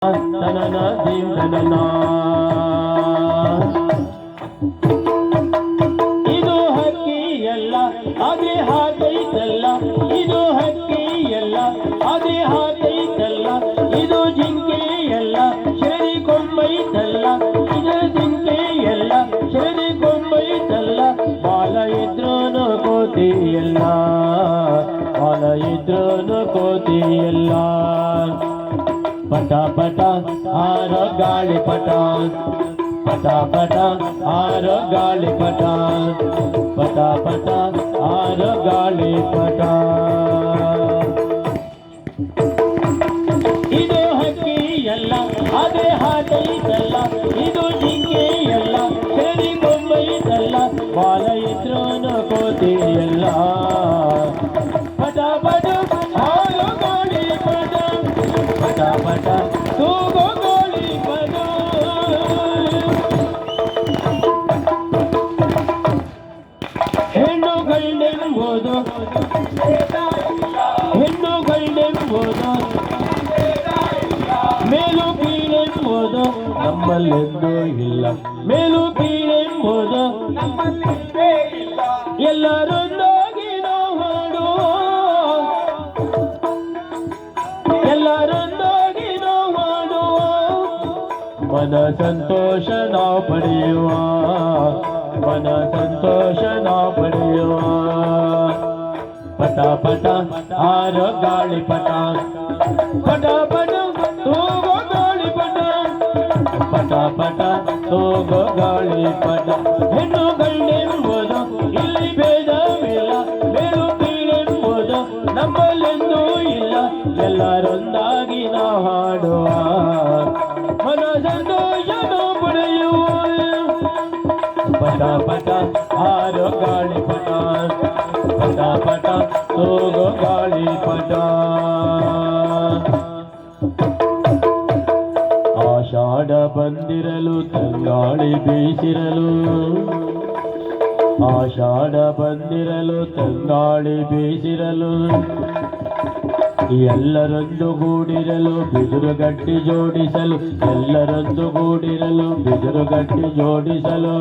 ತನನ ಜೀವನ ಇದು ಹಕ್ಕಿಯಲ್ಲ ಅದೇ ಹಾಕೈತಲ್ಲ, ಇದು ಹಕ್ಕಿಯಲ್ಲ ಅದೇ ಹಾಕೈತಲ್ಲ, ಇದು ಜಿಂಕೆಯಲ್ಲ ಶರಿ ಕೊಂಬೈತಲ್ಲ, ಇದು ಜಿಂಕೆಯಲ್ಲ ಶರಿ ಕೊಂಬೈತಲ್ಲ. ಬಾಲ ಇದ್ರೂನು ಕೋತಿಯಲ್ಲ, ಬಾಲ ಇದ್ರೂನು ಕೋತಿಯಲ್ಲ. ಪಟ ಪಟ ಆರೋ ಗಾಳಿ ಪಟ, ಪಟ ಪಟ ಆರೋ ಗಾಳಿ ಪಟ, ಪಟ ಪಟ ಆರೋ ಗಾಳಿ ಪಟ. ಇದು ಹಕ್ಕಿಯಲ್ಲ ಅದೇ ಹಾಕೈತಲ್ಲ, ಇದು ಜಿಂಕೆಯಲ್ಲ ಸರಿ ಕೊಂಬೈತಲ್ಲ. ಬಾಲ ಇದ್ರೂನು ಕೋತಿಯಲ್ಲ. ಪಟ ಪಟ ಆರೋ ಗಾಳಿ ಪಟ, ಪಟ ಪಟ ತೂಗೋ ಗಾಳಿ ಪಟ. ಹೆಣ್ಣುಗಳೆಂಬುದು ಹೆಣ್ಣುಗಳೆಂಬುದು ಮೇಲು ಕೀಳೆಂಬುದು ನಮ್ಮಲ್ಲೆಂದೂ ಇಲ್ಲ, ಮೇಲು ಕೀಳೆಂಬುದು ಎಲ್ಲರೊಂದಾಗಿ ನಾವು ಹಾಡುವ, ಎಲ್ಲರೊಂದಾಗಿ ನಾವು ಹಾಡುವ, ಮನ ಸಂತೋಷ ನಾವು ಪಡೆಯುವ, ಮನ ಸಂತೋಷ ನಾವು ಪಡೆಯುವ. ಪಟ ಪಟ ಆರೋ ಗಾಳಿ ಪಟ, ಪಟ ಪಟ ತೂಗೋ ಗಾಳಿ ಪಟ, ಪಟ ಪಟ ತೂಗೋ ಗಾಳಿ ಪಟ. ಹೆಣ್ಣುಗಳೆಂಬುದು ಇಲ್ಲಿ ಭೇದವಿಲ್ಲ, ಮೇಲು ಕೀಳೆಂಬುದು ನಮ್ಮಲ್ಲೆಂದೂ ಇಲ್ಲ, ಎಲ್ಲರೊಂದಾಗಿ ನಾವು ಹಾಡುವ, ಮನ ಸಂತೋಷ ನಾವು ಪಡೆಯುವ. ಪಟ ಪಟ ಆರೋ ಗಾಳಿ ಪಟ, ಪಟ ಪಟ ತೂಗೋ ಗಾಳಿ ಪಟ. ಆಷಾಢ ಬಂದಿರಲು ತಂಗಾಳಿ ಬೀಸಿರಲು, ಆಷಾಢ ಬಂದಿರಲು ತಂಗಾಳಿ ಬೀಸಿರಲು, ಎಲ್ಲರೊಂದು ಗೂಡಿರಲು ಬಿದಿರು ಗಟ್ಟಿ ಜೋಡಿಸಲು, ಎಲ್ಲರೊಂದು ಗೂಡಿರಲು ಬಿದಿರು ಗಟ್ಟಿ ಜೋಡಿಸಲು.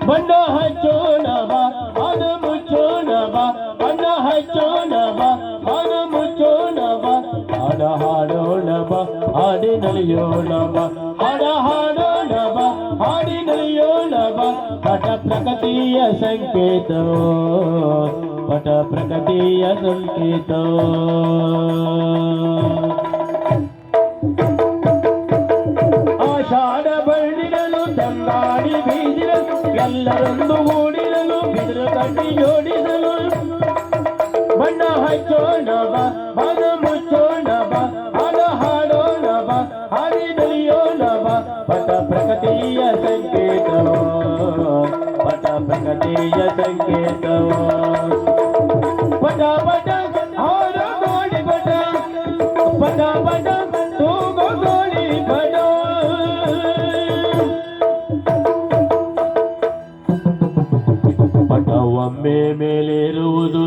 ಬಣ್ಣ ಹಚ್ಚೋಣ ಬಾ ಅದ ಮುಚ್ಚೋಣ ಬಾ, ಬಣ್ಣ ಹಚ್ಚೋಣ ಬಾ ಅದ ಮುಚ್ಚೋಣ ಬಾ, ಹಾಡ ಹಾಡೋಣ ಬಾ ಹಾಡಿ ನಲಿಯೋಣ ಬಾ, ಹಾಡ ಹಾಡೋಣ ಬಾ ಹಾಡಿ ನಲಿಯೋಣ ಬಾ. ಪಟ ಪ್ರಕೃತಿಯ ಸಂಕೇತವೋ, ಪಟ ಪ್ರಕೃತಿಯ ಸಂಕೇತವೋ. ಆಷಾಢ ಬಳ್ಳಿರಲು ತಂಗಾಡಿ ಬೀಸಿರಲು, ಎಲ್ಲರೊಂದು ಗೂಡಿರಲು ಬಿದಿರು ಕಟ್ಟಿ ಜೋಡಿಸಲು. ಬಣ್ಣ ಹಚ್ಚೋಣ ಬಾ ಬದ ಮುಚ್ಚೋಣ ಬಾ, ಹಾಡ ಹಾಡೋಣ ಬಾ ಹಾಡಿ ನಲಿಯೋಣ ಬಾ. ಪಟ ಪ್ರಕೃತಿಯ ಸಂಕೇತವೋ, ಪಟ ಪ್ರಕೃತಿಯ ಸಂಕೇತವೋ. ಪಟ ಪಟ ಆರೋ ಗಾಳಿ ಪಟ, ಪಟ ಪಟ ತೂಗೋ ಗಾಳಿ ಪಟ. ಪಟ ಒಮ್ಮೆ ಮೇಲೇರುವುದು,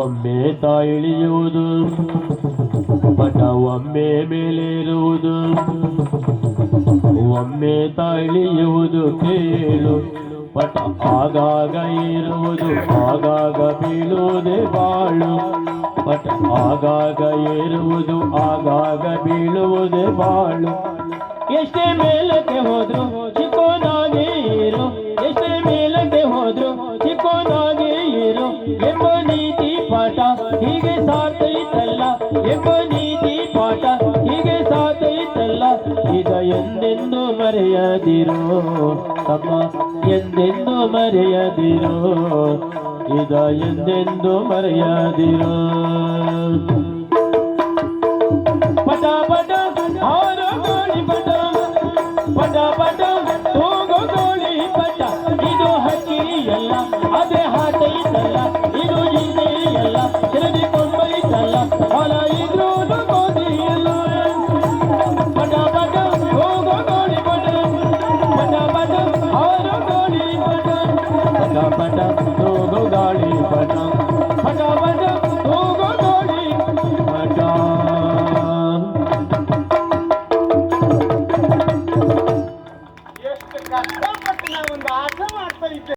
ಒಮ್ಮೆ ತಾಯಿಳಿಯುವುದು, ಪಟ ಒಮ್ಮೆ ಮೇಲೇರುವುದು, ಒಮ್ಮೆ ತಾಯಿಳಿಯುವುದು ಕೇಳು. ಪಟ ಆಗಾಗ ಏರುವುದು, ಆಗಾಗ ಬೀಳುವುದೇ ಬಾಳು, ಪಟ ಆಗಾಗ ಏರುವುದು, ಆಗಾಗ ಬೀಳುವುದೇ ಬಾಳು. ಎಷ್ಟೇ ಮೇಲಕ್ಕೆ ಹೋದ್ರು ಚಿಕ್ಕೋನಾಗೆ ಇರು, ಎಷ್ಟೇ ಮೇಲಕ್ಕೆ ಹೋದ್ರು ಚಿಕ್ಕೋನಾಗೆ ಇರು ಎಂಬ ನೀತಿ ಪಾಠ ಹೀಗೆ ಸಾತೈತಲ್ಲ, ಎಂಬ ನೀತಿ ಪಾಠ ಹೀಗೆ ಸಾತೈತಲ್ಲ. ಇದ ಎಂದೆಂದು ಮರೆಯದಿರೋ ತಮ್ಮ, ಎಂದೆಂದು ಮರೆಯದಿರೋ, ಇದ ಎಂದೆಂದು ಮರೆಯದಿರೋ. ಪಟ ಪಟ ಆರೋ ಗಾಳಿ ಪಟ, ಪಟ ಪಟ ತೂಗೋ ಗಾಳಿ ಪಟ. ಇದು ಹಕ್ಕಿಯಲ್ಲ ಅದೇ ಹಾಟೈತಲ್ಲ, ಇದು ಜಿಂಕೆಯಲ್ಲ ಸರಿ ಕೊಂಬೈತಲ್ಲ, ಹೊಲ ಇದ್ರೂನು ಕೋತಿಯಲ್ಲ. ಪಟ ಪಟ ತೂಗೋ ಗಾಳಿ ಪಟ, ಪಟ ಪಟ ಆರೋ ಗಾಳಿ ಪಟ, ಪಟ ಪಟ ತೂಗೋ ಗಾಳಿ ಪಟ, ಪಟ ಪಟ ತೂಗೋ ಗಾಳಿ ಬಟ್ ನಾವೊಂದು ಆಟ ಮಾಡ್ತಾ ಇದ್ದೆ.